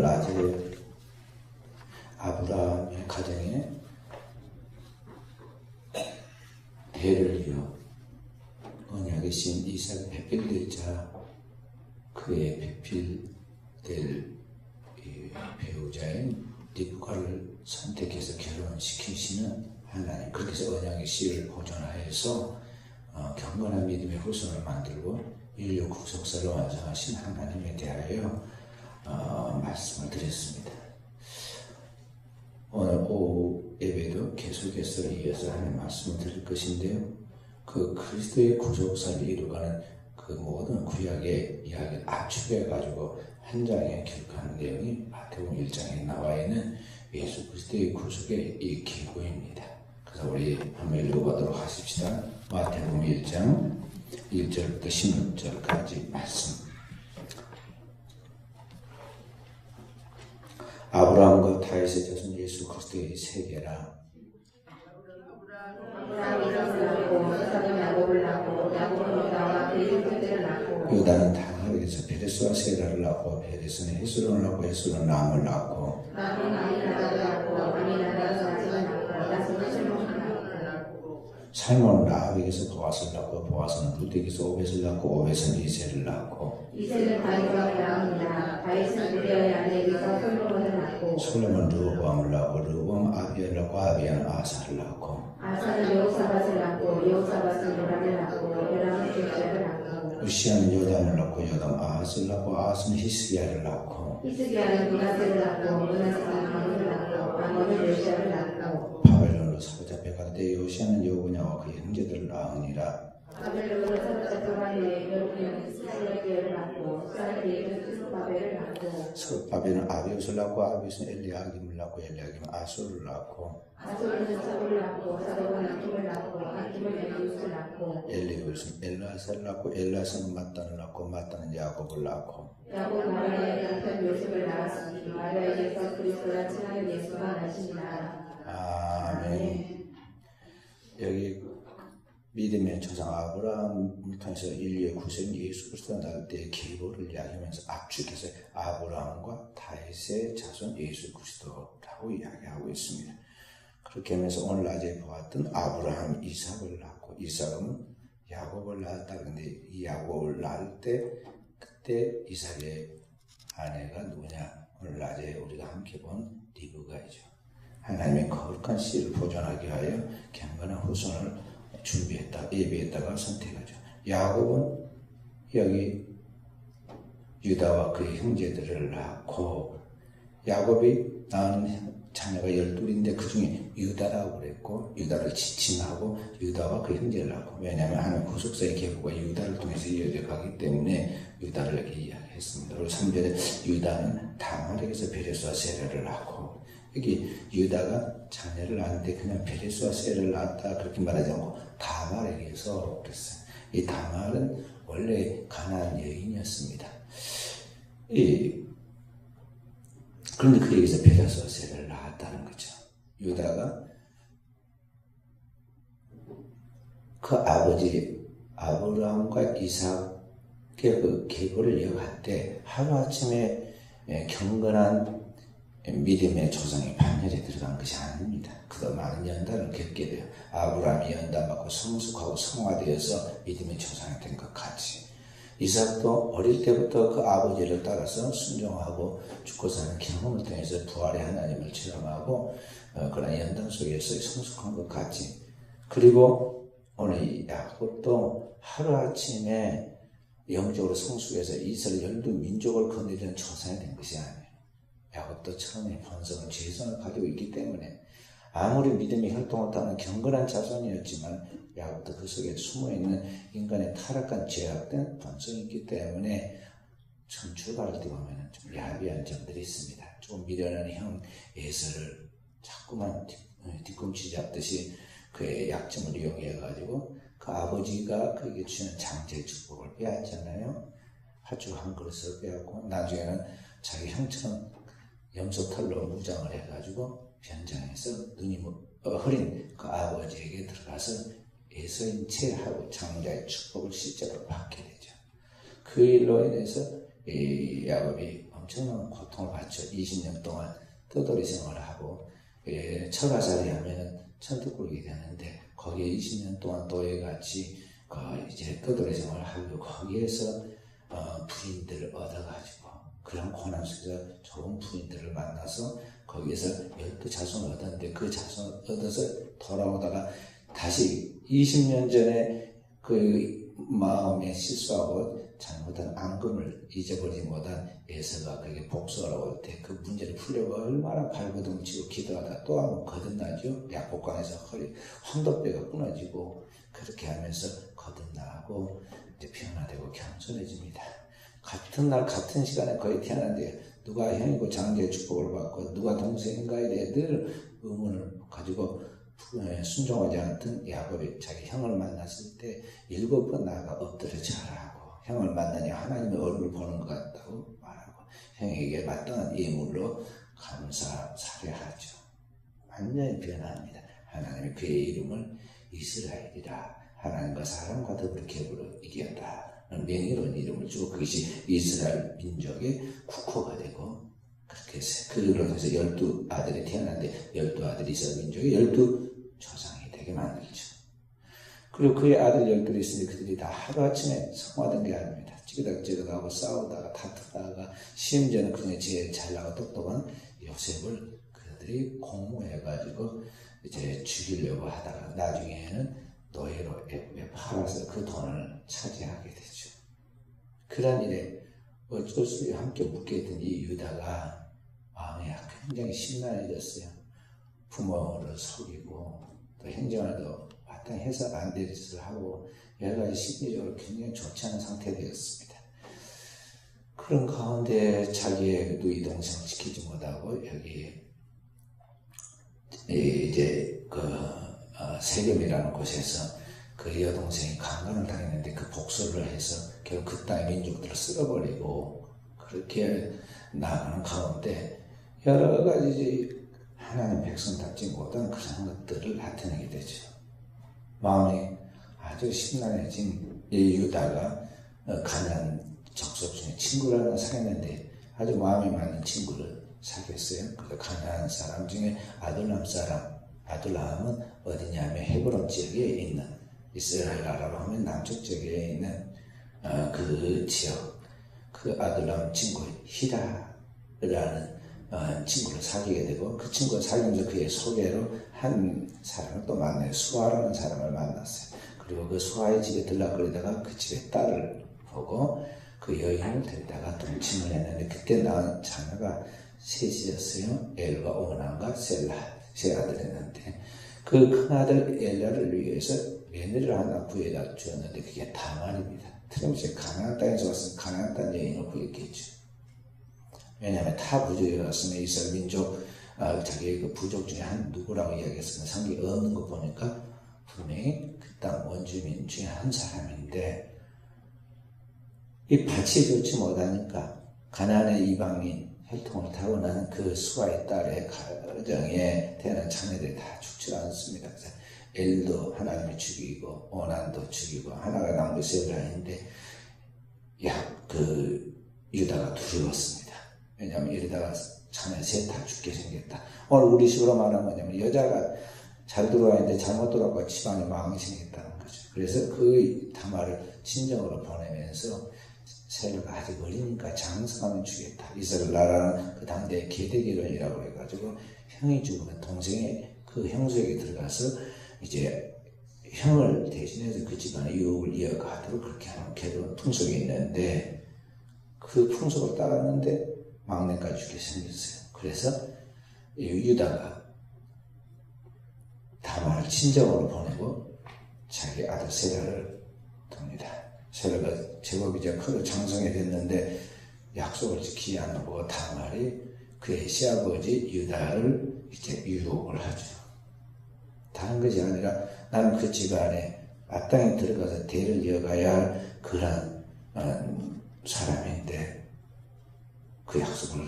낮에 아브라함의 가정에 대를 이어 언약의 신 이삭이 배필될 자, 그의 배필될 배우자인 리브가를 선택해서 결혼시키시는 하나님, 그렇게 해서 언약의 씨를 보존하여서 경건한 믿음의 후손을 만들고 인류 구속사를 완성하신 하나님에 대하여 말씀을 드렸습니다. 오늘 오후 예배도 계속해서 이어서 하는 말씀을 드릴 것인데요, 그 그리스도의 구속사를 이루가는 그 모든 구약의 이야기를 압축해가지고 한 장에 기록하는 내용이 마태복음 1장에 나와 있는 예수 그리스도의 구속의 이 기고입니다. 그래서 우리 한번 읽어보도록 하십시다. 마태복음 1장 1절부터 16절까지 말씀. 아브라함과 다윗의 자손 예수 그리스도의 세계라. 유다는 다윗에서 베레스와 세라를 낳고 베레스는 헤스론을 낳고 헤스론은 람을 낳고 살몬은 라합에게서 보아스를 낳고 보아스는 룻에게서 오벳을 낳고 오벳은 이새를 낳고 이새는 다윗과 베라입니다. 다윗은 우리아의 아내 엘리사 솔로몬을 낳고 솔로몬은 르호보암을 낳고 르호보암 아비야를 낳고 아비야는 아사를 낳고 아사는 여호사밧을 낳고 여호사밧은 요람을 낳고 요람은 조시아를 낳고 우시아는 요담을 낳고 요담 아하스를 낳고 아하스는 히스기야를 낳고 히스기야는 므낫세를 낳고 므낫세는 아몬을 낳고 아몬은 요시아를 낳고 바벨론으로 사로잡혀 때 요시아는 여고냐와 그의 형제들을 낳으니라. 바벨론으로 사로잡혀 가되 여고냐는 스살레게를 낳고 스살레게는 스룹바벨을 낳고 스룹바벨은 아비웃을 낳고 아비웃은 엘리야김을 낳고 엘리야김은 아소를 낳고 아소르는 사도를 낳고 사도는 아킴을 낳고 아킴은 엘리웃을 낳고 엘리웃은 엘라사를 낳고 엘라사는 mat단을 낳고 mat단은 야곱을 낳고 야곱 마리아의 남편 요셉을 낳았으니 마리아에게서 그리스도라 칭하는 예수가 나시니라. 아멘. 여기 믿음의 조상 아브라함을 통해서 인류의 구세인 예수 그리스도가 나올 때의 계보를 이야기하면서 압축해서 아브라함과 다윗의 자손 예수 그리스도라고 이야기하고 있습니다. 그렇게 하면서 오늘 낮에 보았던 아브라함 이삭을 낳고 이삭은 야곱을 낳았다. 근데 이 야곱을 낳을 때 그때 이삭의 아내가 누구냐? 오늘 낮에 우리가 함께 본 리브가이죠. 하나님의 거룩한 씨를 보존하기 위하여 경건한 후손을 준비했다, 예비했다가 선택하죠. 야곱은 여기 유다와 그의 형제들을 낳고 야곱이 낳은 자녀가 12인데 그 중에 유다라고 그랬고 유다를 지칭하고 유다와 그 형제를 낳고, 왜냐하면 하나님 구속사의 계보가 유다를 통해서 이어져 가기 때문에 유다를 이렇게 이야기했습니다. 그리고 3절에 유다는 다말에게서 베레스와 세라를 낳고, 여기 유다가 자녀를 낳는데 그냥 베레스와 세라를 낳았다 그렇게 말하지 않고 다말에게서 그랬어요. 이 다말은 원래 가나안 여인이었습니다. 그런데 그에게서 베레스와 세라를 낳았다는 거죠. 유다가 그 아버지 아브라함과 이삭의 그 계보를 이어갈 때 하루아침에 경건한 믿음의 조상이 반열에 들어간 것이 아닙니다. 그도 많은 연단을 겪게 돼요. 아브라함이 연단받고 성숙하고 성화되어서 믿음의 조상이 된 것 같이 이삭도 어릴 때부터 그 아버지를 따라서 순종하고 죽고 사는 경험을 통해서 부활의 하나님을 체험하고 그런 연단 속에서 성숙한 것 같이, 그리고 오늘 야곱도 하루아침에 영적으로 성숙해서 이스라엘 12민족을 건드리는 조상이 된 것이 아니에요. 야곱도 처음에 본성은 죄성을 가지고 있기 때문에 아무리 믿음이 활동하다는 경건한 자손이었지만 야곱도 그 속에 숨어있는 인간의 타락한 죄악된 본성이 있기 때문에 처음 출발할 때 보면 좀 야비한 점들이 있습니다. 조금 미련한 형 에서를 자꾸만 뒤꿈치 잡듯이 그의 약점을 이용해가지고 그 아버지가 그에게 주는 장제의 축복을 빼앗잖아요. 팥죽 한 그릇을 빼앗고 나중에는 자기 형처럼 염소털로 무장을 해가지고 변장해서 눈이 흐린 그 아버지에게 들어가서 에서인 채하고 장자의 축복을 실제로 받게 되죠. 그 일로 인해서 이 야곱이 엄청난 고통을 받죠. 20년 동안 떠돌이 생활을 하고 처가살이 하면은 천득굴이 되는데 거기에 20년 동안 도예같이 이제 떠돌이 생활을 하고 거기에서 부인들을 얻어가지고 그런 고난 속에서 좋은 부인들을 만나서 거기에서 12자손을 얻었는데 그 자손을 얻어서 돌아오다가 다시 20년 전에 그 마음에 실수하고 잘못한 앙금을 잊어버리지 못한 에서가 그게 복수하러 올 때 그 문제를 풀려고 얼마나 발버둥 치고 기도하다 또 한 번 거듭나죠. 약복강에서 허리 황도뼈가 끊어지고 그렇게 하면서 거듭나고 이제 변화되고 겸손해집니다. 같은 날 같은 시간에 거의 태어났는데 누가 형이고 장자의 축복을 받고 누가 동생인가에 대해 늘 의문을 가지고 순종하지 않던 야곱이 자기 형을 만났을 때 7번 나아가 엎드려 절하고 형을 만나니 하나님의 얼굴을 보는 것 같다고 말하고 형에게 마땅한 예물로 감사 사례하죠. 완전히 변합니다. 하나님이 그의 이름을 이스라엘이라 하나님과 사람과 더불어 계보로 이겼다. 명예로운 이름을 주고 그것이 이스라엘 민족의 국호가 되고 그렇게 그로 해서 12아들이 태어났는데 12아들이 이스라엘 민족의 12조상이 되게 만들죠. 그리고 그의 아들 12이 있으니 그들이 다 하루아침에 성화된 게 아닙니다. 찌그덕찌그덕하고 싸우다가 다투다가 심지어는 그 중에 제일 잘나고 똑똑한 요셉을 그들이 공모해가지고 이제 죽이려고 하다가 나중에는 노예로 팔아서 그 돈을 차지하게 되죠. 그런 일에 어쩔 수 없이 함께 묶여있던 이 유다가 마음이 굉장히 심란해졌어요. 부모를 속이고 또 행정에도 마땅히 해서 안 될 짓을 하고 여러 가지 심리적으로 굉장히 좋지 않은 상태가 되었습니다. 그런 가운데 자기의 누이 동생을 지키지 못하고 여기 이제 세겜이라는 곳에서 그 여동생이 강간을 당했는데 그 복수를 해서 결국 그 땅의 민족들을 쓸어버리고 그렇게 나가는 가운데 여러 가지 하나님 백성답지 못한 그런 것들을 나타내게 되죠. 마음이 아주 심란해진 이 유다가 가나안 족속 중에 친구를 하나 사귀었는데 아주 마음에 맞는 친구를 사귀었어요. 그래서 가나안 사람 중에 아둘람은 어디냐면 헤브론 지역에 있는 이스라엘 나라로 하면 남쪽 지역에 있는 그 지역 그 아둘람 친구 히라라는 친구를 사귀게 되고 그 친구를 사귀면서 그의 소개로 한 사람을 또 만나요. 수아라는 사람을 만났어요. 그리고 그 수아의 집에 들락거리다가 그 집의 딸을 보고 그 여인을 데리다가 동침을 했는데 그때 낳은 자녀가 셋이었어요. 엘과 오난과 셀라 세 아들이었는데 그 큰아들 엘라를 위해서 며느리를 하나 구해다 주었는데 그게 다말입니다. 틀림없이 가나안 땅에서 왔으면 가나안 땅 여인을 구했겠죠. 왜냐하면 타 부족이 왔으면 이스라엘 민족 자기의 그 부족 중에 한 누구라고 이야기했으면 상기 없는 거 보니까 분명히 그 땅 원주민 중에 한 사람인데 이 밭이 좋지 못하니까 가나안의 이방인 혈통을 타고난 그 수아의 딸의 가정에 태어난 자녀들이 다 죽지 않습니다. 그래서 엘도 하나님이 죽이고 오난도 죽이고 하나가 남은 세브라인데 유다가 두려웠습니다. 왜냐하면 이러다가 자녀 셋 다 죽게 생겼다. 오늘 우리 식으로 말하면 뭐냐면 여자가 잘 들어와 있는데 잘못 들어와서 집안이 망신했다는 거죠. 그래서 그 다말을 친정으로 보내면서 셀라가 아직 어리니까 장성하면 주겠다. 이스라엘 나라는 그 당대 계대결혼이라고 해가지고 형이 죽으면 동생이 그 형수에게 들어가서 이제 형을 대신해서 그 집안의 유업을 이어가도록 그렇게 하는 결혼 풍속이 있는데 그 풍속을 따랐는데 막내까지 죽게 생겼어요. 그래서 유다가 다말을 친정으로 보내고 자기 아들 셀라를 둡니다. 셀라가 제법 이제 크고 장성해 됐는데 약속을 지키지 않고 다말이 그의 시아버지 유다를 이제 유혹을 하죠. 다른 것이 아니라 나는 그 집안에 마땅히 들어가서 대를 이어가야 할 그런 사람인데 그 약속을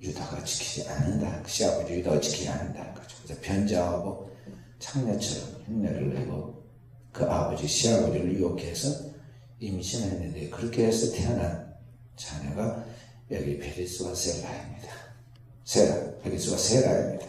유다가 지키지 않는다. 시아버지 유다가 지키지 않는다는 거죠. 그래서 변장하고 창녀처럼 흉내를 내고 그 아버지 시아버지를 유혹해서 임신을 했는데 그렇게 해서 태어난 자녀가 여기 페리스와 셀라입니다. 페리스와 셀라입니다.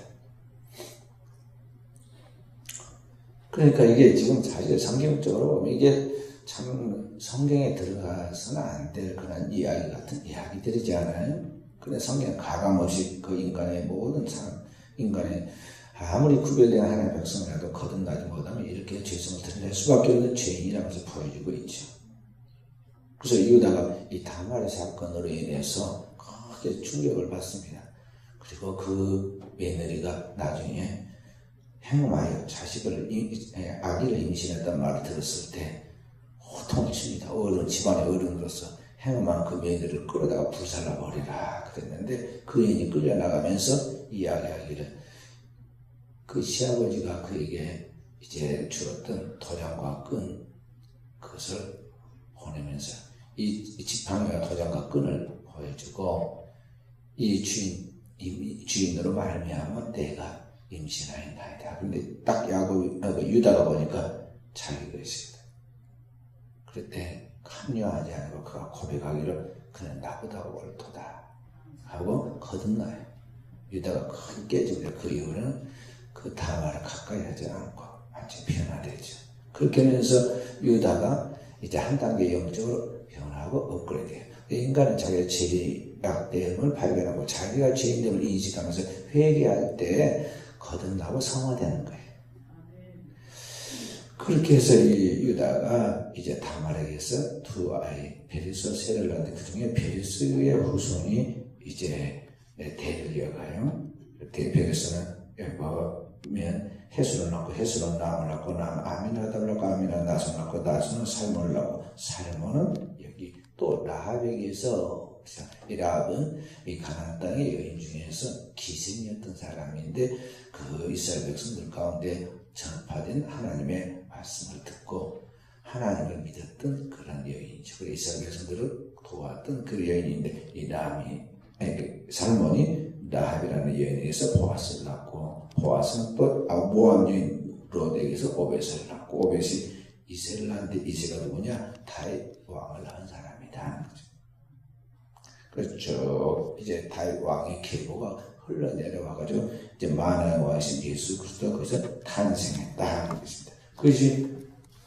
그러니까 이게 지금 사실 성경적으로 보면 이게 참 성경에 들어가서는 안 될 그런 이야기 같은 이야기들이지 않아요? 근데 성경은 가감없이 그 인간의 모든 삶, 인간의 아무리 구별된 하나님의 백성이라도 거듭나지 못하면 이렇게 죄성을 드러낼 수밖에 없는 죄인이라면서 보여주고 있죠. 그래서 유다가 이 다말의 사건으로 인해서 크게 충격을 받습니다. 그리고 그 며느리가 나중에 행음하여 아기를 임신했단 말을 들었을 때 호통을 칩니다. 집안의 어른으로서 행음한 그 며느리를 끌어다가 불살라버리라 그랬는데 그 여인이 끌려나가면서 이야기하기를 그 시아버지가 그에게 이제 주었던 도장과 끈 그것을 보내면서 이 지팡이와 도장과 끈을 보여주고 이 주인으로 말미암아 내가 임신하였나이다. 근데 딱 유다가 보니까 자기가 있습니다. 그때 합류하지 않고 그가 고백하기를 그는 나보다 옳도다 하고 거듭나요. 유다가 큰 깨집니다. 그 이후로는 그 다말을 가까이 하지 않고 완전히 변화되죠. 그렇게 하면서 유다가 이제 한 단계 영적으로 변화하고 업그레이드해요. 인간은 자기의 죄악됨을 발견하고 자기가 죄인됨을 인식하면서 회개할 때 거듭나고 성화되는 거예요. 그렇게 해서 이 유다가 이제 다말에게서 두 아이 베리스와 셀을 낳는데 그 중에 베리스의 후손이 이제 대를 이어가요. 베리스는 보면 헤스를 낳고 헤스는 남을 낳고 남 아미나답을 낳고 아미나는 나손을 낳고 나손은 살몬을 낳고 살몬은 여기 또 라합에게서 이 라합은 이 가나안 땅의 여인 중에서 기생이었던 사람인데 그 이스라엘 백성들 가운데 전파된 하나님의 말씀을 듣고 하나님을 믿었던 그런 여인이죠. 그래서 이스라엘 백성들을 도왔던 그 여인인데 이 살몬이 라합이라는 여인에게서 보아스를 낳고 보아스는 또 모압 여인 롯에게서 오벳을 낳고 오벳이 이새를 낳는데 이새가 누구냐? 다윗 왕을 낳은 사람이다. 그렇죠. 이제 다윗 왕의 계보가 흘러내려와가지고 이제 만왕의 왕이신 예수 그리스도가 거기서 탄생했다. 그것이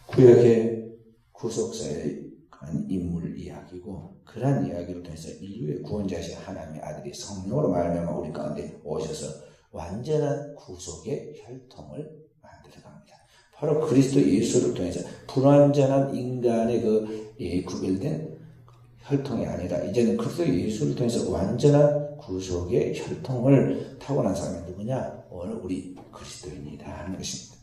구약의 구속사의 그런 인물 이야기고 그러한 이야기를 통해서 인류의 구원자이신 하나님의 아들이 성령으로 말미암아 우리 가운데 오셔서 완전한 구속의 혈통을 만들어갑니다. 바로 그리스도 예수를 통해서 불완전한 인간의 구별된 혈통이 아니라 이제는 그리스도 예수를 통해서 완전한 구속의 혈통을 타고난 사람이 누구냐? 오늘 우리 그리스도인이다 하는 것입니다.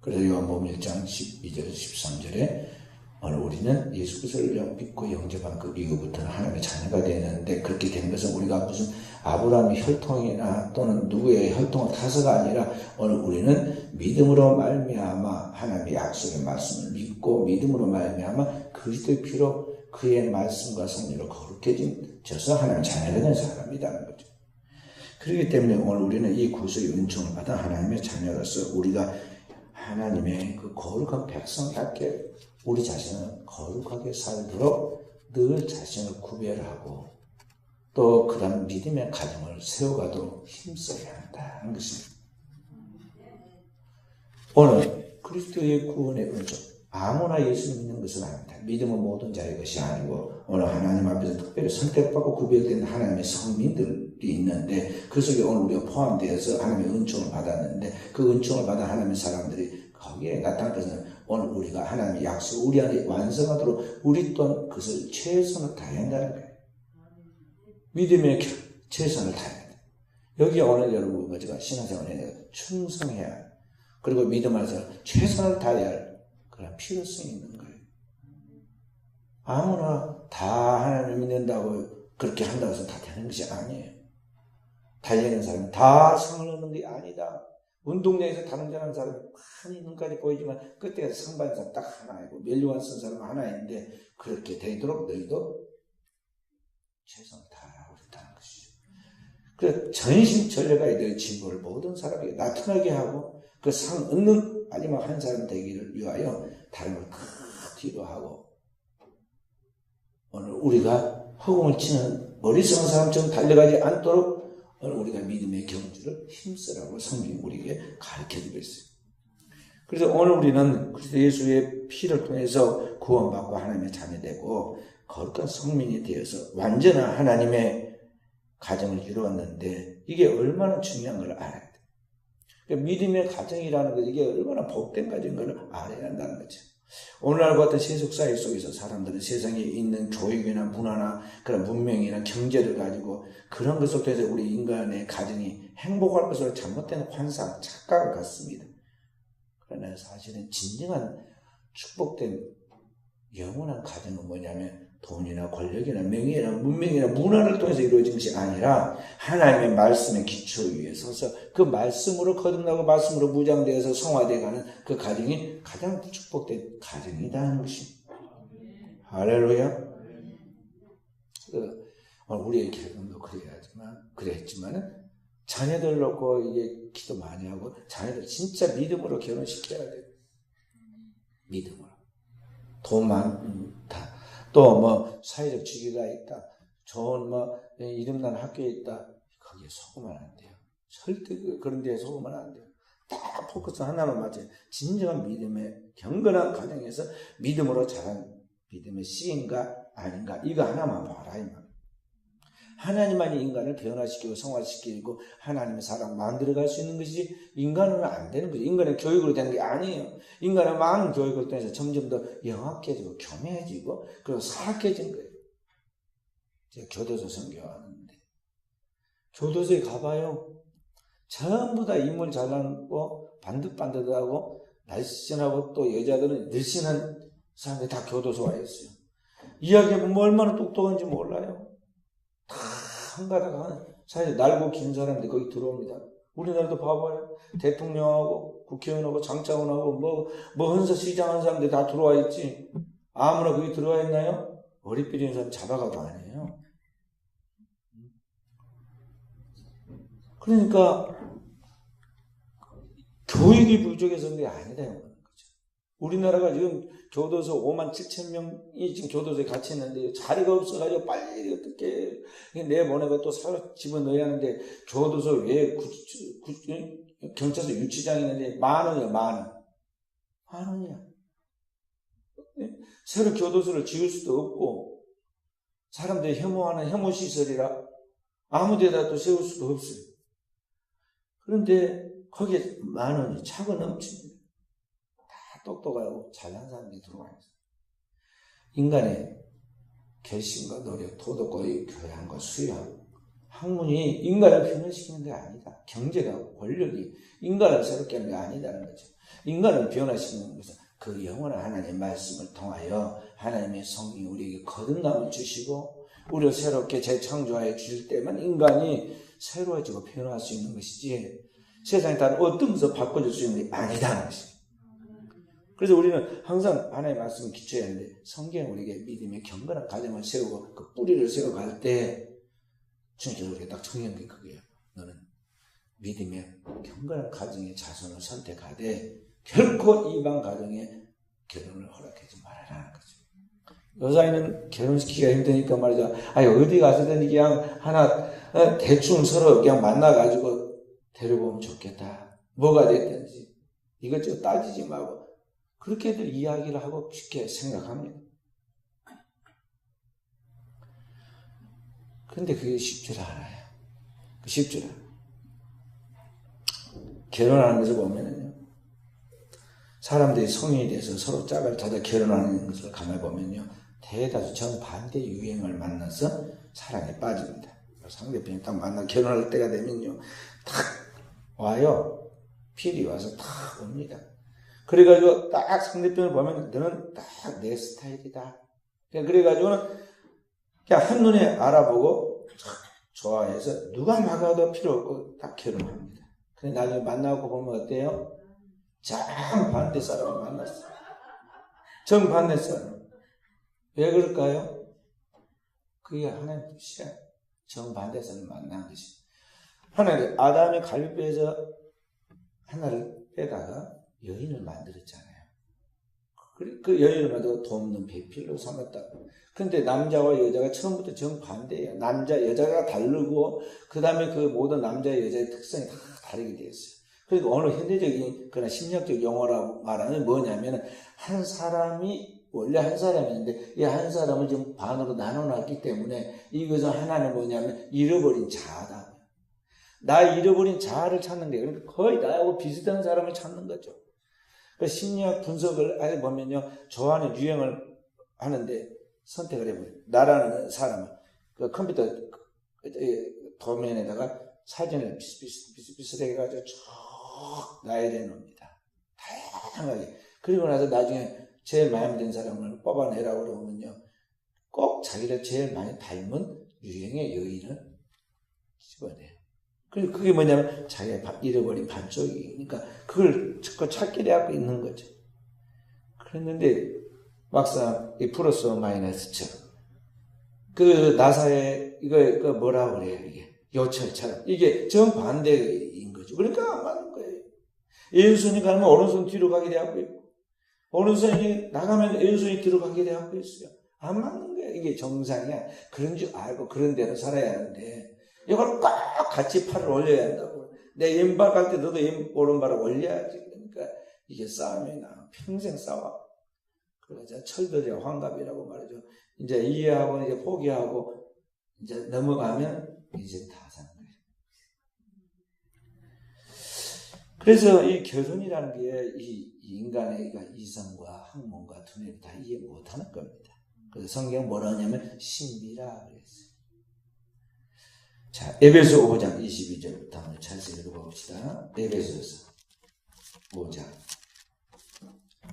그래서 요한복음 1장 12절 13절에 오늘 우리는 예수 그리스도를 믿고 영접한 그 이후부터는 하나님의 자녀가 되는데 그렇게 된 것은 우리가 무슨 아브라함의 혈통이나 또는 누구의 혈통을 타서가 아니라 오늘 우리는 믿음으로 말미암아 하나님의 약속의 말씀을 믿고 믿음으로 말미암아 그리스도의 피로 그의 말씀과 성령으로 거룩해져서 하나님의 자녀가 된 사람이라는 거죠. 그렇기 때문에 오늘 우리는 이 구속의 은총을 받아 하나님의 자녀로서 우리가 하나님의 그 거룩한 백성답게 우리 자신은 거룩하게 살도록 늘 자신을 구별하고 또 그런 믿음의 가정을 세워가도록 힘써야 한다는 것입니다. 오늘 그리스도의 구원의 은총 아무나 예수를 믿는 것은 아닙니다. 믿음은 모든 자의 것이 아니고 오늘 하나님 앞에서 특별히 선택받고 구별된 하나님의 성민들이 있는데 그 속에 오늘 우리가 포함되어서 하나님의 은총을 받았는데 그 은총을 받은 하나님의 사람들이 거기에 나타난 것은 오늘 우리가 하나님의 약속 우리 안에 완성하도록 우리 또한 그것을 최선을 다해야 한다는 거예요. 믿음의 최선을 다해야 한다. 여기 오늘 여러분 우리가 신앙생활에 충성해야 그리고 믿음 안에서 최선을 다해야 할 그런 필요성이 있는 거예요. 아무나 다 하나님을 믿는다고 그렇게 한다고 해서 다 되는 것이 아니에요. 달리는 사람은 다 상을 얻는 게 아니다. 운동장에서 다른 잘하는 사람이 많이 눈까지 보이지만 그때가 상 받은 사람 딱 하나이고 멸류관 쓴 사람 하나인데 그렇게 되도록 너희도 최선을 다하고 있다는 것이죠. 그래서 전심전력하여 너희 진보를 모든 사람에게 나타나게 하고 그 상 얻는 마지막 한 사람 되기를 위하여 다른 걸 다 뒤로 하고 오늘 우리가 허공을 치는 어리석은 사람처럼 달려가지 않도록 오늘 우리가 믿음의 경주를 힘쓰라고 성경이 우리에게 가르쳐주고 있어요. 그래서 오늘 우리는 그리스도 예수의 피를 통해서 구원받고 하나님의 자녀되고 거룩한 성민이 되어서 완전한 하나님의 가정을 이루었는데 이게 얼마나 중요한 걸 알아야 돼요. 그러니까 믿음의 가정이라는 것, 이게 얼마나 복된 가정인 걸 알아야 한다는 거죠. 오늘날 같은 세속사회 속에서 사람들은 세상에 있는 교육이나 문화나 그런 문명이나 경제를 가지고 그런 것을 통해서 우리 인간의 가정이 행복할 것으로 잘못된 환상, 착각을 갖습니다. 그러나 사실은 진정한 축복된 영원한 가정은 뭐냐면 돈이나 권력이나 명예나 문명이나 문화를 통해서 이루어진 것이 아니라 하나님의 말씀의 기초 위에 서서 그 말씀으로 거듭나고 말씀으로 무장되어서 성화되어가는 그 가정이 가장 축복된 가정이라는 것입니다. 할렐루야. 우리의 결혼도 그랬지만 자녀들 놓고 이게 기도 많이 하고 자녀들 진짜 믿음으로 결혼시켜야 돼요. 믿음으로. 돈 많다. 또 뭐 사회적 지위가 있다. 좋은 뭐 이름난 학교에 있다. 거기에 속으면 안 돼요. 절대 그런 데에 속으면 안 돼요. 딱 포커스 하나만 맞아요. 진정한 믿음의 경건한 가정에서 믿음으로 자란 믿음의 씨인가 아닌가 이거 하나만 봐라 이 말. 하나님만이 인간을 변화시키고 성화시키고 하나님의 사랑 만들어갈 수 있는 것이 인간은 안 되는 거죠. 인간의 교육으로 되는 게 아니에요. 인간은 많은 교육을 통해서 점점 더 영악해지고 교묘해지고 그리고 사악해진 거예요. 제가 교도소 선교하는데 교도소에 가봐요. 전부 다 인물 잘나고 반듯반듯하고 날씬하고 또 여자들은 늘씬한 사람들이 다 교도소 와 있어요. 이야기하면 뭐 얼마나 똑똑한지 몰라요. 다 한가닥 사실 날고 긴 사람들이 거기 들어옵니다. 우리나라도 봐봐요. 대통령하고 국회의원하고 장차관하고 뭐 헌서시장 하는 사람들이 다 들어와 있지. 아무나 거기 들어와 있나요? 어리삐리는 사람 잡아가도 아니에요. 그러니까 교육이 부족해서 그런 게 아니다 이거는 거죠. 우리나라가 지금 교도소 5만 7천 명이 지금 교도소에 갇혀 있는데 자리가 없어가지고 빨리 어떻게 내보내고 또 사로 집어넣어야 하는데 교도소 외에 경찰서 유치장이 있는데 10,000원이야 10,000원. 10,000원이야. 새로 교도소를 지을 수도 없고 사람들이 혐오하는 혐오시설이라 아무 데다 또 세울 수도 없어요. 그런데 거기에 10,000원이 차고 넘칩니다. 똑똑하고 잘난 사람들이 들어와 있어요. 인간의 결심과 노력, 도덕과 교양과 수양, 학문이 인간을 변화시키는 게 아니다. 경제가 권력이 인간을 새롭게 하는 게 아니다는 거죠. 인간을 변화시키는 것은 그 영원한 하나님의 말씀을 통하여 하나님의 성령이 우리에게 거듭남을 주시고 우리를 새롭게 재창조하여 주실 때만 인간이 새로워지고 변화할 수 있는 것이지 세상에 다른 어떤 것을 바꿔줄 수 있는 게 아니다는 것입니다. 그래서 우리는 항상 하나님의 말씀을 기초해야 하는데 성경은 우리에게 믿음의 경건한 가정을 세우고 그 뿌리를 세워갈 때 주님께서 우리에게 딱 정해놓은 게 그거예요. 너는 믿음의 경건한 가정의 자손을 선택하되 결코 이방 가정에 결혼을 허락하지 말아라는 거죠. 여자애는 결혼시키기가 힘드니까 말이죠. 어디 가서든 그냥 하나 대충 서로 그냥 만나가지고 데려보면 좋겠다. 뭐가 됐든지 이것저것 따지지 말고 그렇게들 이야기를 하고 쉽게 생각합니다. 그런데 그게 쉽지 않아요. 쉽지 않아요. 결혼하는 것을 보면요. 사람들이 성인이 돼서 서로 짝을 찾아 결혼하는 것을 가만히 보면요. 대다수 정반대 유행을 만나서 사랑에 빠집니다. 상대편이 딱 만나 결혼할 때가 되면요. 탁 와요. 필이 와서 탁 옵니다. 그래가지고 딱 상대편을 보면 너는 딱 내 스타일이다. 그래가지고는 그냥 한눈에 알아보고 좋아해서 누가 막아도 필요 없고 딱 결혼합니다. 근데 나중에 만나고 보면 어때요? 정반대 사람을 만났어요. 정반대 사람. 왜 그럴까요? 그게 하나님 뜻이야. 정반대 사람을 만난 것이. 하나님 아담의 갈비뼈에서 하나를 빼다가 여인을 만들었잖아요. 그 여인을 만들어 돕는 배필로 삼았다. 그런데 남자와 여자가 처음부터 정반대예요. 여자가 다르고, 그 다음에 그 모든 남자, 여자의 특성이 다 다르게 되어 있어요. 그러니까 오늘 현대적인 그런 심리학적 용어라고 말하는 뭐냐면, 한 사람이, 원래 한 사람인데, 이 한 사람을 지금 반으로 나눠놨기 때문에, 이것은 하나는 뭐냐면, 잃어버린 자아다. 나 잃어버린 자아를 찾는 거예요. 그러니까 거의 나하고 비슷한 사람을 찾는 거죠. 그 심리학 분석을 아예 보면요, 좋아하는 유형을 하는데, 선택을 해버려요. 나라는 사람은 그 컴퓨터 도면에다가 사진을 비슷비슷하게 해가지고 쭉 나열해 놓습니다. 다양하게. 그리고 나서 나중에 제일 마음에 든 사람을 뽑아내라고 그러면요, 꼭 자기를 제일 많이 닮은 유형의 여인을 집어내요. 그리고 그게 뭐냐면 자기가 잃어버린 반쪽이니까 그걸 찾게 되고 있는 거죠. 그랬는데 막상 이 플러스 마이너스처럼 그 나사에 이거 뭐라고 그래요? 이게 요철처럼 이게 정반대인 거죠. 그러니까 안 맞는 거예요. 왼손이 가면 오른손 뒤로 가게 되고 있고, 오른손이 나가면 왼손이 뒤로 가게 되고 있어요. 안 맞는 거예요. 이게 정상이야. 그런 줄 알고 그런 대로 살아야 하는데, 이걸 꼭 같이 팔을 올려야 한다고. 내 왼발 갈 때 너도 오른발을 올려야지. 그러니까 이게 싸움이 나. 평생 싸워. 그러자 철들의 환갑이라고 말이죠. 이제 이해하고 이제 포기하고 이제 넘어가면 인생 다 사는 거예요. 그래서 이 결혼이라는 게 이 인간의 이성과 학문과 두뇌를 다 이해 못하는 겁니다. 그래서 성경 뭐라 하냐면 신비라 그랬어요. 자, 에베소 5장 22절부터 한번 자세히 읽어봅시다. 에베소서 5장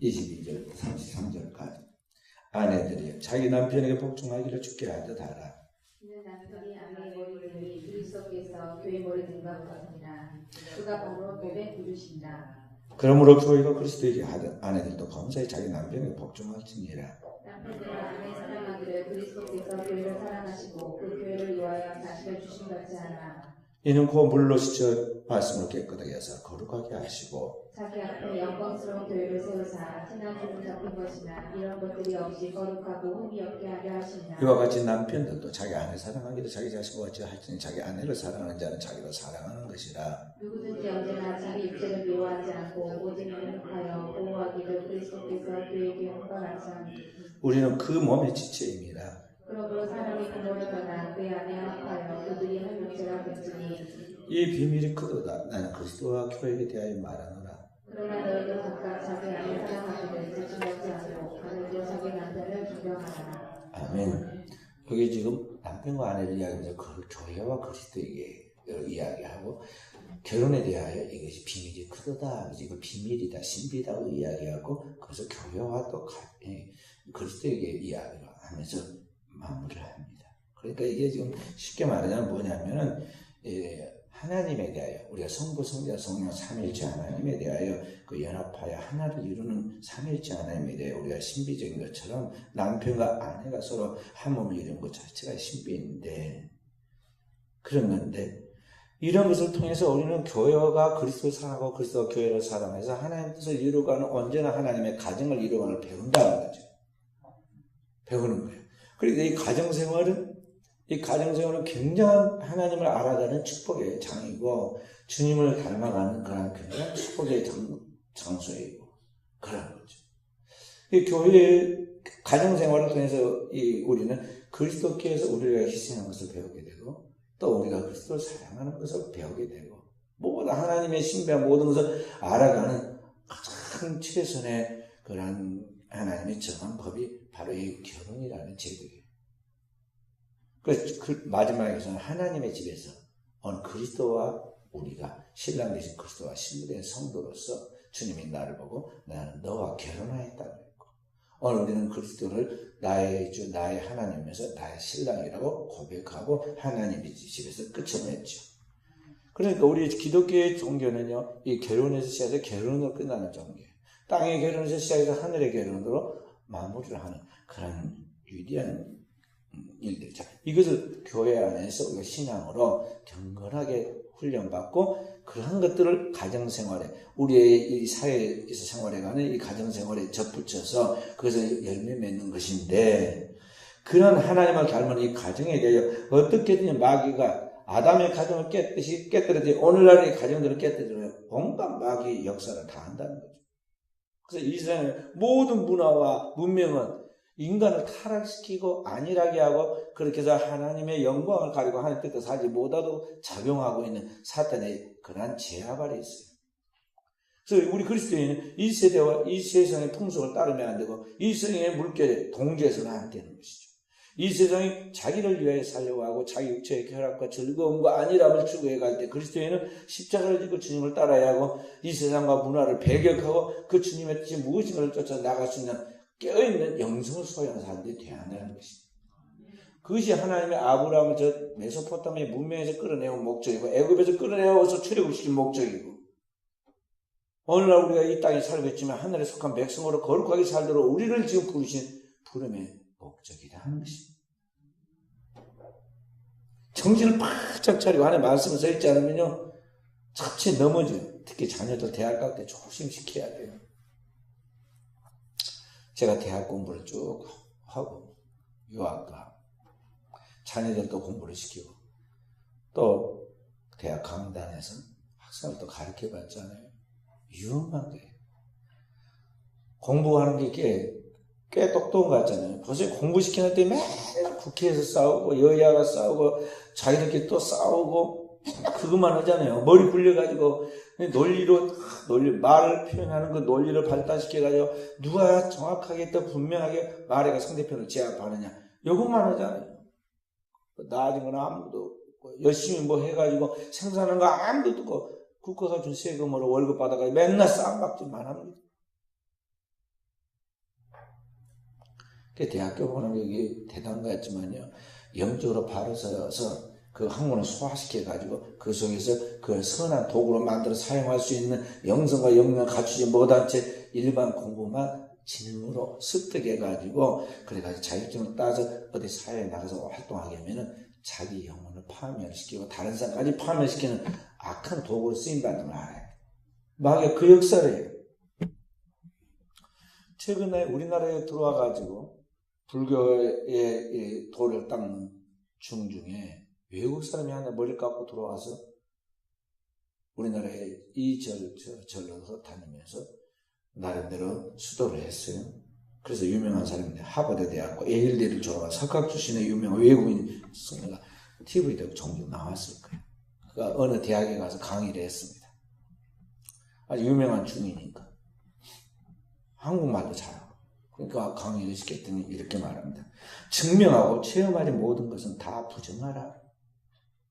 22절부터 33절까지. 아내들이여 자기 남편에게 복종하기를 주께 하듯 하라. 이는 남편이 아내의 머리를 그리스도께서 교회 머리등과 같으니라. 그가 바로 몸의 그릇이니라. 그러므로 교회가 그리스도에게 하듯 아내들도 범사에 자기 남편에게 복종할지니라. 남편들은 아내 사랑하기를 그리스도께서 교회를 사랑하시고 그 교회를 위하여 자신을 주신 같지 않아. 이는 곧 물로 씻어 말씀을 깨끗하게 하사 거룩하게 하시고 자기 앞에 영광스러운 교회를 세우사 친한 주로 잡힌 것이나 이런 것들이 없이 거룩하고 흠이 없게 하려 하시니라. 이와 같이 남편들도 자기 아내 사랑하기를 자기 자식과 같이 할지니 자기 아내를 사랑하는 자는 자기를 사랑하는 것이라. 누구든지 언제나 자기 육체를 미워하지 않고 오직 능력하여 보호하기를 그리스도께서 교회에게 한과 같이 하니. 우리는 그 몸의 지체입니다. 그러므로 사람이 부모를 떠나 그의 아내 합하여 그들이 한 육체가 될지니. 이 비밀이 크도다. 나는 그리스도와 교회에 대하여 말하노라. 그러나 너희도 각각 자기 아내 사랑하기를 자신하지 않고 아내도 자기 남편을 존경하라. 아멘. 여기 지금 남편과 아내를 이야기하면서 그 교회와 그리스도에게 이야기하고 결혼에 대하여 이것이 비밀이 크도다. 이거 비밀이다, 신비다고 이야기하고 그래서 교회와 또 그리스도에게 이야기를 하면서 마무리를 합니다. 그러니까 이게 지금 쉽게 말하자면 뭐냐면은 하나님에 대하여 우리가 성부, 성자, 성령 삼위일체 하나님에 대하여 그 연합하여 하나를 이루는 삼위일체 하나님에 대해 우리가 신비적인 것처럼 남편과 아내가 서로 한 몸을 이루는 것 자체가 신비인데 그런 건데 이런 것을 통해서 우리는 교회가 그리스도를 사랑하고 그리스도가 교회를 사랑해서 하나님 뜻을 이루어가는 언제나 하나님의 가정을 이루어가는 배운다는 거죠. 배우는 거예요. 그리고 이 가정생활은 굉장한 하나님을 알아가는 축복의 장이고 주님을 닮아가는 그런 굉장한 축복의 장소이고 그런 거죠. 이 교회의 가정생활을 통해서 우리는 그리스도께서 우리가 희생한 것을 배우게 되고 또 우리가 그리스도를 사랑하는 것을 배우게 되고 모든 하나님의 신비한 모든 것을 알아가는 가장 최선의 그런 하나님의 정한 법이 바로 이 결혼이라는 제도예요. 그 마지막에서는 하나님의 집에서 오늘 그리스도와 우리가 신랑 되신 그리스도와 신부된 성도로서 주님이 나를 보고 나는 너와 결혼하였다고 했고 오늘 우리는 그리스도를 나의 주 나의 하나님에서 나의 신랑이라고 고백하고 하나님의 집에서 끝을 맺죠. 그러니까 우리 기독교의 종교는요 이 결혼에서 시작해서 결혼으로 끝나는 종교예요. 땅의 결혼에서 시작해서 하늘의 결혼으로 마무리를 하는 그런 위대한 일들. 자, 이것을 교회 안에서 우리가 신앙으로 경건하게 훈련받고 그러한 것들을 가정생활에 우리의 이 사회에서 생활해가는 이 가정생활에 접붙여서 그것을 열매 맺는 것인데 그런 하나님을 닮은 이 가정에 대하여 어떻게든 마귀가 아담의 가정을 깨뜨리지 오늘날의 가정들을 깨뜨리면 온갖 마귀의 역사를 다 한다는 거죠. 그래서 이 세상의 모든 문화와 문명은 인간을 타락시키고 안일하게 하고 그렇게 해서 하나님의 영광을 가리고 하나님 뜻대로 살지 못하도록 작용하고 있는 사탄의 그러한 제압 아래 있어요. 그래서 우리 그리스도인은 이 세대와 이 세상의 풍속을 따르면 안 되고 이 세상의 물결에 동조해서는 안 되는 것이죠. 이 세상이 자기를 위하여 살려고 하고 자기 육체의 쾌락과 즐거움과 안일함을 추구해 갈 때 그리스도인은 십자가를 지고 주님을 따라야 하고 이 세상과 문화를 배격하고 그 주님의 뜻이 무엇인가를 쫓아 나갈 수 있는 깨어있는 영성을 소유한 사람들이 되어야 한다는 것입니다. 그것이 하나님의 아브라함을 저 메소포타미아 문명에서 끌어내온 목적이고 애굽에서 끌어내어서 출애굽 시킨 목적이고 오늘날 우리가 이 땅에 살고 있지만 하늘에 속한 백성으로 거룩하게 살도록 우리를 지금 부르신 부름의 목적이라 하는 것입니다. 정신을 바짝 차리고 하나님의 말씀을 써 있지 않으면요 자칫 넘어져요. 특히 자녀들 대학 갈 때 조심시켜야 돼요. 제가 대학 공부를 쭉 하고 유학과 자녀들도 공부를 시키고 또 대학 강단에서 학생을 또 가르쳐 봤잖아요. 위험한 거예요. 공부하는 게 꽤 똑똑한 것 같잖아요. 벌써 공부시키는 때 맨날 국회에서 싸우고 여야가 싸우고 자기들끼리 또 싸우고 그것만 하잖아요. 머리 굴려가지고 논리로 말을 표현하는 그 논리를 발달시켜가지고 누가 정확하게 또 분명하게 말해가 상대편을 제압하느냐 이것만 하잖아요. 나아진 건 아무도 없고 열심히 뭐 해가지고 생산하는 거 아무도 없고 국가가 준 세금으로 월급 받아가지고 맨날 쌈박질만 합니다. 대학교 보는 게 대단한 것 같지만요. 영적으로 바로 서서 그 학문을 소화시켜가지고 그 속에서 그 선한 도구로 만들어 사용할 수 있는 영성과 영능을 갖추지 못한 채 일반 공부만 진흥으로 습득해가지고 그래가지고 자격증을 따서 어디 사회에 나가서 활동하게 하면은 자기 영혼을 파멸시키고 다른 사람까지 파멸시키는 악한 도구로 쓰인다는 걸 알아요. 마귀가 그 역사를 해요. 최근에 우리나라에 들어와가지고 불교의 도를 닦는 중에 외국 사람이 하나 머리를 깎고 들어와서 우리나라에 이 절로 다니면서 나름대로 수도를 했어요. 그래서 유명한 사람인데 하버드 대학과 예일대를 졸업한 석학 출신의 유명한 외국인 성녀가 TV에도 종종 나왔을 거예요. 그가 어느 대학에 가서 강의를 했습니다. 아주 유명한 중이니까 한국말도 잘하고 그러니까 강의를 시켰더니 이렇게 말합니다. 증명하고 체험하지 모든 것은 다 부정하라.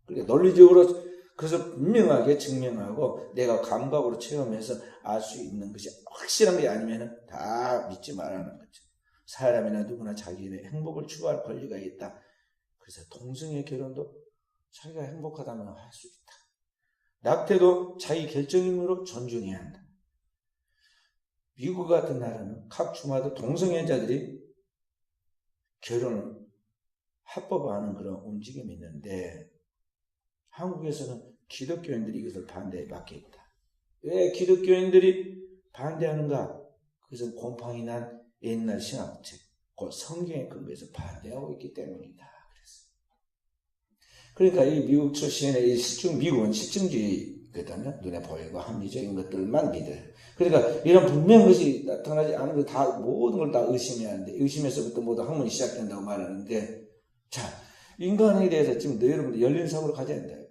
그러니까 논리적으로 그래서 분명하게 증명하고 내가 감각으로 체험해서 알 수 있는 것이 확실한 게 아니면 다 믿지 말라는 거죠. 사람이나 누구나 자기의 행복을 추구할 권리가 있다. 그래서 동성애 결혼도 자기가 행복하다면 할 수 있다. 낙태도 자기 결정임으로 존중해야 한다. 미국 같은 나라는 각 주마다 동성애자들이 결혼을 합법화하는 그런 움직임이 있는데 한국에서는 기독교인들이 이것을 반대에 맞게 있다. 왜 기독교인들이 반대하는가? 그것은 곰팡이 난 옛날 신학책, 그 성경의 근거에서 반대하고 있기 때문이다. 그러니까 이 미국 출신의 미국은 실증주의거든요. 눈에 보이고 합리적인 것들만 믿어요. 그러니까 이런 분명한 것이 나타나지 않은 것 다 모든 걸 다 의심해야 하는데 의심에서부터 모두 학문이 시작된다고 말하는데 자 인간에 대해서 지금 여러분들 열린 사고를 가져야 된다.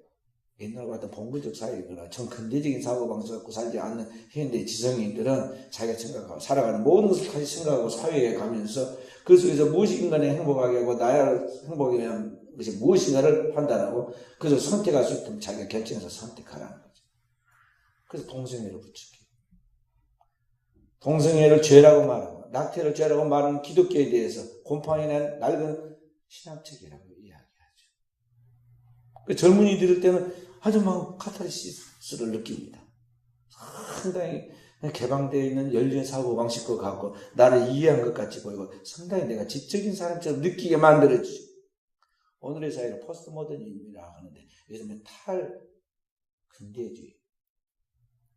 옛날과 같은 봉건적 사회이거나 정근대적인 사고방식을 갖고 살지 않는 현대 지성인들은 자기가 생각하고 살아가는 모든 것을 같이 생각하고 사회에 가면서 그 속에서 무엇이 인간을 행복하게 하고 나의 행복에 대한 것이 무엇인가를 판단하고 그래서 선택할 수 있다면 자기가 결정해서 선택하라는 거죠. 그래서 동성애를 부추겨요. 동성애를 죄라고 말하고 낙태를 죄라고 말하는 기독교에 대해서 곰팡이 난 낡은 신학책이라고 이야기하죠. 그 젊은이 들을 때는 아주 막 카타르시스를 느낍니다. 상당히 개방되어 있는 열린 사고방식과 같고 나를 이해한 것 같이 보이고 상당히 내가 지적인 사람처럼 느끼게 만들어주죠. 오늘의 사회를 포스트 모더니즘이라고 하는데 요즘에 근대주의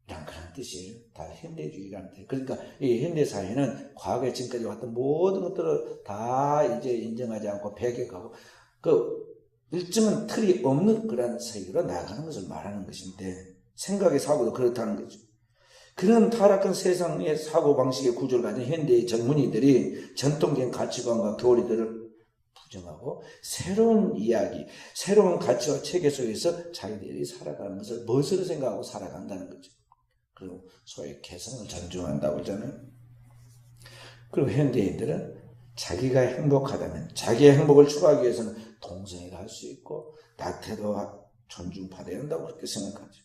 이란 그런 뜻이에요. 다 현대주의라는 뜻. 그러니까 이 현대사회는 과거에 지금까지 왔던 모든 것들을 다 이제 인정하지 않고 배격하고 그 일정한 틀이 없는 그런 세계로 나가는 것을 말하는 것인데 생각의 사고도 그렇다는 거죠. 그런 타락한 세상의 사고방식의 구조를 가진 현대의 젊은이들이 전통적인 가치관과 교리들을 부정하고 새로운 이야기, 새로운 가치와 체계 속에서 자기들이 살아가는 것을 멋으로 생각하고 살아간다는 거죠. 그리고 소위 개성을 존중한다고 하잖아요. 그리고 현대인들은 자기가 행복하다면 자기의 행복을 추구하기 위해서는 동성애가 할 수 있고 낙태도 존중받아야 한다고 그렇게 생각하죠.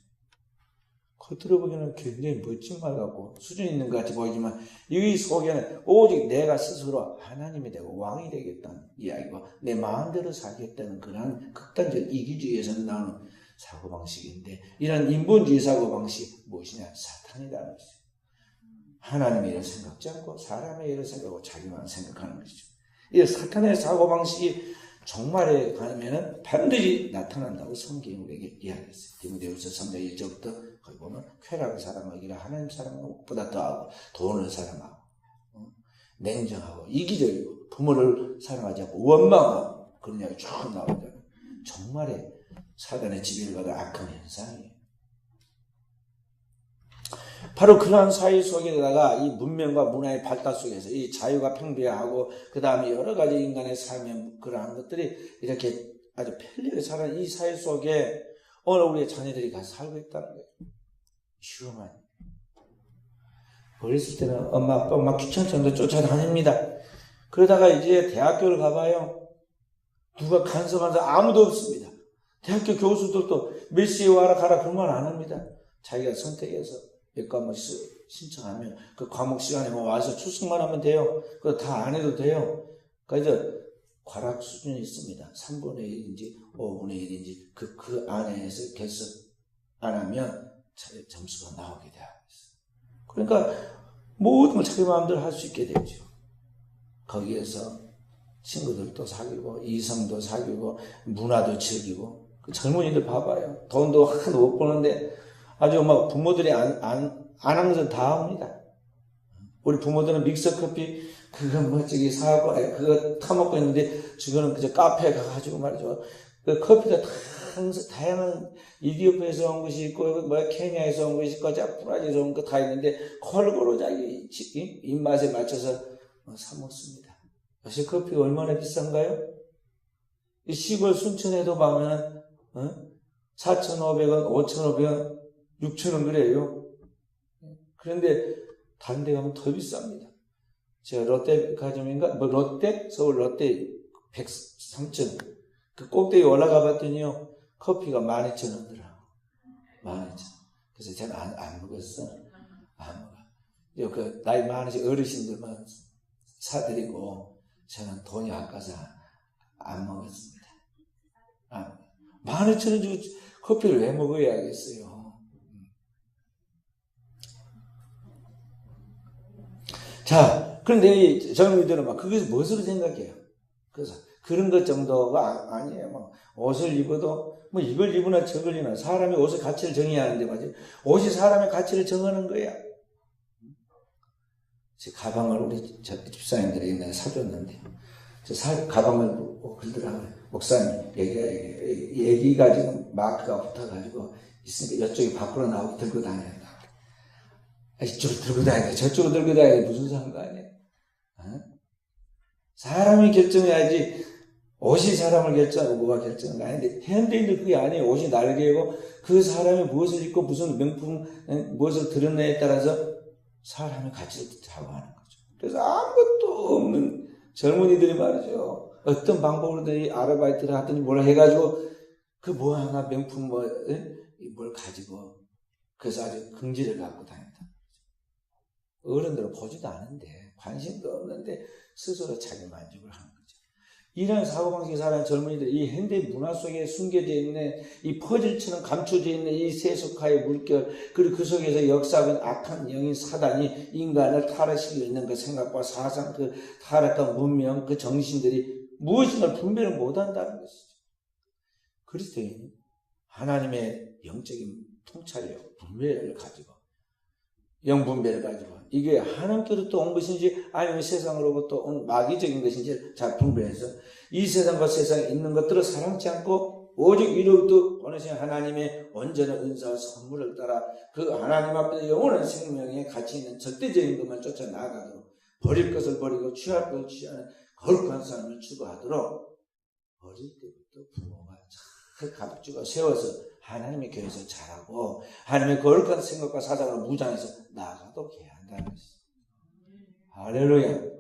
겉으로 보기에는 굉장히 멋진 말 같고 수준 있는 것 같이 보이지만 이 속에는 오직 내가 스스로 하나님이 되고 왕이 되겠다는 이야기와 내 마음대로 살겠다는 그런 극단적 이기주의에서 나오는 사고방식인데 이런 인본주의 사고방식이 무엇이냐? 사탄이라는 것이죠. 하나님의 일을 생각지 않고 사람의 일을 생각하고 자기만 생각하는 것이죠. 이 사탄의 사고방식이 종말에 가면은 반드시 나타난다고 성경이 우리에게 이야기했어요. 디모데후서 3장 1절부터 거기 보면 쾌락을 사랑하기를 하나님 사랑보다 더하고 돈을 사랑하고 냉정하고 이기적이고 부모를 사랑하지 않고 원망하고 그런 이야기 쭉 나오잖아요. 종말에 사단의 지배를 받은 악한 현상이에요. 바로 그러한 사회 속에다가 이 문명과 문화의 발달 속에서 이 자유가 팽배하고 그 다음에 여러 가지 인간의 삶의 그러한 것들이 이렇게 아주 편리하게 사는 이 사회 속에 오늘 우리의 자녀들이 가서 살고 있다는 거예요. 슈만 어렸을 때는 엄마 아빠 막 귀찮을 정도로 쫓아다닙니다. 그러다가 이제 대학교를 가봐요. 누가 간섭하는 사람 아무도 없습니다. 대학교 교수들도 몇 시에 와라 가라 그런 말 안 합니다. 자기가 선택해서 몇 과목 신청하면 그 과목 시간에 와서 출석만 하면 돼요. 그거 다 안 해도 돼요. 그래서 과락 수준이 있습니다. 3분의 1인지 5분의 1인지 그 안에서 개설 안 하면 점수가 나오게 돼요. 그러니까 모든 걸 자기 마음대로 할 수 있게 되죠. 거기에서 친구들도 사귀고 이성도 사귀고 문화도 즐기고 그 젊은이들 봐봐요. 돈도 하나도 못 버는데 아주 막 부모들이 안 하는 것은 다 합니다. 우리 부모들은 믹서커피 그거 멋지게 사고 그거 타먹고 있는데 지금은 그저 카페에 가가지고 말이죠. 그 커피도 다양한 이디오피아에서 온 것이 있고 케냐에서 온 것이 있고 브라질에서 온 거 다 있는데 골고루 자기 입맛에 맞춰서 사 먹습니다. 요새 커피가 얼마나 비싼가요? 이 시골 순천에도 가면 4,500원, 5,500원, 6,000원 그래요. 그런데 다른 데 가면 더 비쌉니다. 제가 롯데백화점인가? 롯데? 서울 롯데 3층 그 꼭대기 올라가 봤더니요. 커피가 12,000원더라고. 12,000원. 그래서 저는 안 먹었어. 안 먹어. 그 나이 많으신 어르신들만 사드리고 저는 돈이 아까워서 안 먹었습니다. 12,000원 주고 커피를 왜 먹어야겠어요? 자, 그런데 이 젊은이들은 막 그것을 무엇으로 생각해요? 그래서 그런 것 정도가 아니에요. 뭐 옷을 입어도 뭐 이걸 입으나 저걸 입으나 사람이 옷의 가치를 정해야 하는데 맞지? 옷이 사람의 가치를 정하는 거야. 제 가방을 우리 집사님들이 옛날에 사줬는데 가방을 그러더라고요. 목사님 얘기가 지금 마크가 붙어가지고 있으니까 이쪽이 밖으로 나오고 들고 다닌다. 이쪽으로 들고 다니는데 저쪽으로 들고 다니는데 무슨 상관이야? 사람이 결정해야지 옷이 사람을 결정하고 뭐가 결정은 아닌데 현대인들 그게 아니에요. 옷이 날개고 그 사람이 무엇을 입고 무슨 명품 무엇을 드러내에 따라서 사람의 가치를 좌우하는 거죠. 그래서 아무것도 없는 젊은이들이 말이죠. 어떤 방법으로든 아르바이트를 하든지 뭘 해가지고 그 뭐 하나 명품 뭘 가지고 그래서 아주 긍지를 갖고 다닌다. 어른들은 보지도 않은데 관심도 없는데 스스로 자기 만족을 하는 거죠. 이런 사고방식에 사는 젊은이들 이 현대 문화 속에 숨겨져 있는 이 퍼즐처럼 감춰져 있는 이 세속화의 물결 그리고 그 속에서 역사하는 악한 영인 사단이 인간을 타락시키고 있는 그 생각과 사상 그 타락한 문명 그 정신들이 무엇인가 분별을 못한다는 것이죠. 그리스도인은 하나님의 영적인 통찰력 분별을 가지고 영분별을 가지고 이게 하나님께로부터 온 것인지 아니면 세상으로부터 온 마귀적인 것인지 잘 분별해서 이 세상과 세상에 있는 것들을 사랑치 않고 오직 위로부터 보내신 하나님의 온전한 은사와 선물을 따라 그 하나님 앞에 영원한 생명에 가치 있는 절대적인 것만 쫓아 나아가도록 버릴 것을 버리고 취할 것을 취하는 거룩한 삶을 추구하도록 어릴 때부터 부모가 잘 가르치고 세워서 하나님의 교회에서 자라고 하나님의 거룩한 생각과 사상으로 무장해서 나아가도록 해야 한다는 것이죠. 할렐루야.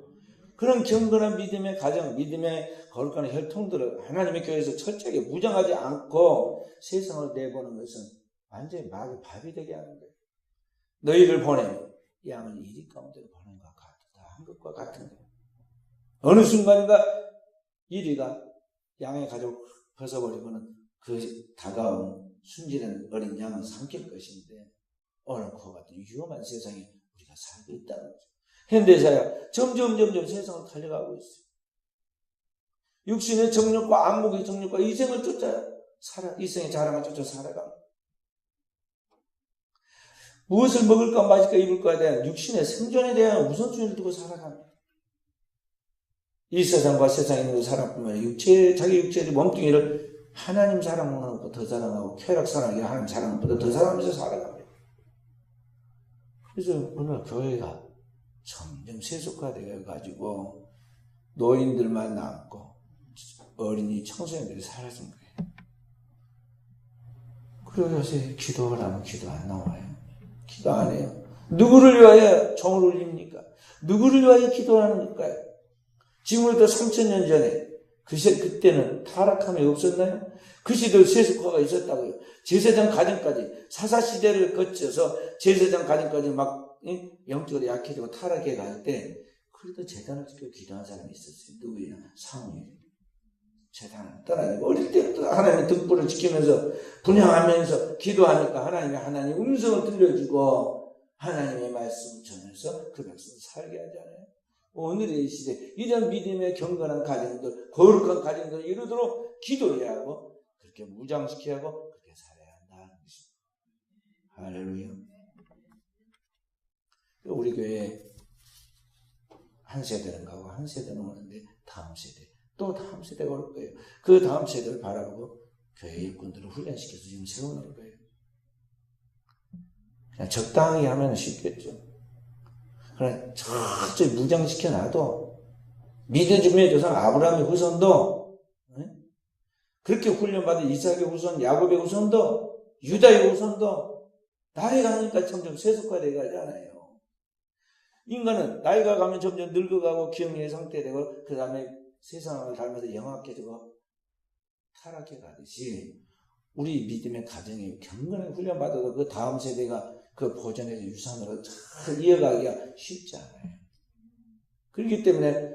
그런 경건한 믿음의 가정, 믿음의 거룩한 혈통들을 하나님의 교회에서 철저하게 무장하지 않고 세상으로 내보는 것은 완전히 마귀의 밥이 되게 하는 거예요. 너희를 보내면 양을 이리 가운데로 보낸 것 같다 한 것과 같은 거예요. 어느 순간인가 이리가 양의 가족을 벗어버리고는 그 다가온 순진한 어린 양은 삼킬 것인데 오늘 그와 같은 위험한 세상에 우리가 살고 있다는 거죠. 현대사야 점점 세상을 달려가고 있어요. 육신의 정욕과 안목의 정욕과 이생을 쫓아 이생의 자랑을 쫓아 살아갑니다. 무엇을 먹을까 마실까 입을까에 대한 육신의 생존에 대한 우선순위를 두고 살아갑니다. 이 세상과 세상에 있는 사람뿐만 아니라 자기 육체의 몸뚱이를 하나님 사랑하는 것보다 더 사랑하고 쾌락 사랑이 하나님 사랑하는 것보다 더 사랑하면서 살아갑니다. 그래서 오늘 교회가 점점 세속화되어가지고 노인들만 남고 어린이 청소년들이 사라진 거예요. 그래서 요새 기도를 하면 기도 안 나와요. 기도 안 해요. 누구를 위하여 종을 울립니까? 누구를 위하여 기도하는 걸까요? 지금부터 3000년 전에 그때는 타락함이 없었나요? 그 시대에 세속화가 있었다고요. 제사장 가정까지 사사시대를 거쳐서 제사장 가정까지 막 영적으로 약해지고 타락해 갈 때 그래도 제단을 지키고 기도하는 사람이 있었어요. 누구냐? 사무엘. 제단을 떠나니까 어릴 때부터 하나님의 등불을 지키면서 분양하면서 기도하니까 하나님의 음성을 들려주고 하나님의 말씀을 전해서 그 백성을 살게 하잖아요. 오늘의 이 시대 이런 믿음의 경건한 가정들 거룩한 가정들을 이루도록 기도해야 하고 그렇게 무장시켜야 하고 그렇게 살아야 한다는 것입니다. 할렐루야. 우리 교회에 한 세대는 가고 한 세대는 오는데 다음 세대 또 다음 세대가 올 거예요. 그 다음 세대를 바라보고 교회 일꾼들을 훈련시켜서 지금 세우는 거예요. 그냥 적당히 하면 쉽겠죠. 그러나 철저히 무장시켜놔도 믿어주의 조상 아브라함의 후손도 그렇게 훈련받은 이삭의 후손, 야곱의 후손도 유다의 후손도 나이가 가니까 점점 세속화되어 가잖아요. 인간은 나이가 가면 점점 늙어가고 기억력의 상태되고 그 다음에 세상을 닮아서 영악해지고 타락해 가듯이 우리 믿음의 가정이 경건하게 훈련받아도 그 다음 세대가 그 보존해서 유산으로 잘 이어가기가 쉽지 않아요. 그렇기 때문에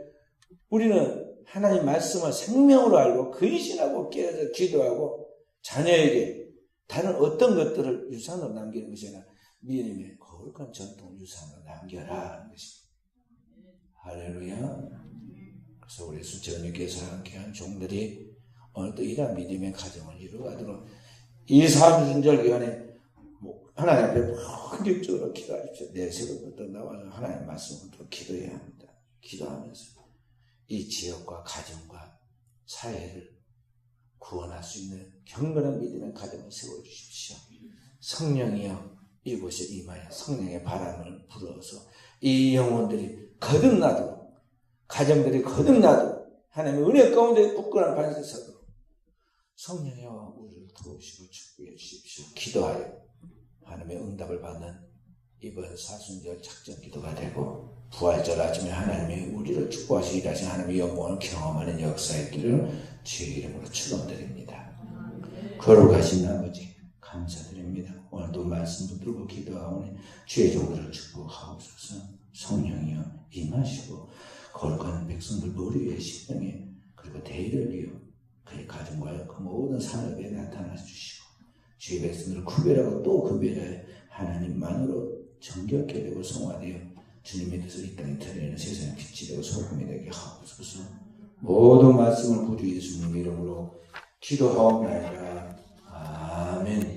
우리는 하나님 말씀을 생명으로 알고 근신하고 깨어서 기도하고 자녀에게 다른 어떤 것들을 유산으로 남기는 것이 아니라 믿음의 거룩한 전통 유산으로 남겨라 하는 것입니다. 할렐루야. 그래서 우리 수치를 믿게 사랑케 한 종들이 오늘도 이러한 믿음의 가정을 이루어가도록 이 사순절 기간에 하나님 앞에 본격적으로 기도하십시오. 내 새벽부터 나와서 하나님 말씀부터 기도해야 합니다. 기도하면서 이 지역과 가정과 사회를 구원할 수 있는 경건한 믿음의 가정을 세워주십시오. 성령이여 이곳에 임하여 성령의 바람을 불어서 이 영혼들이 거듭나도록 가정들이 거듭나도록 하나님의 은혜 가운데 굳건한 반석이 서도록 성령이여 우리를 도우시고 축복해 주십시오. 기도하여 하나님의 응답을 받는 이번 사순절 작전 기도가 되고 부활절 아침에 하나님이 우리를 축복하시기 일하신 하나님의 영광을 경험하는 역사의 길을 주의 이름으로 축원드립니다. 거룩하신 아버지 감사드립니다. 오늘도 말씀 붙들고 기도하오니 주의 종들을 축복하옵소서. 성령이여 임하시고 거룩한 백성들 머리 위에 심령에 그리고 대의를 이어 그의 가정과 그 모든 산업에 나타나 주시고 주의 백성들을 구별하고 또 구별하여 하나님만으로 정결케 되고 성화되어 주님의 뜻을 이 땅에 드러내는 세상의 빛이 되고 소금이 되게 하옵소서. 모든 말씀을 구주 예수님 이름으로 기도하옵나이다. 아멘.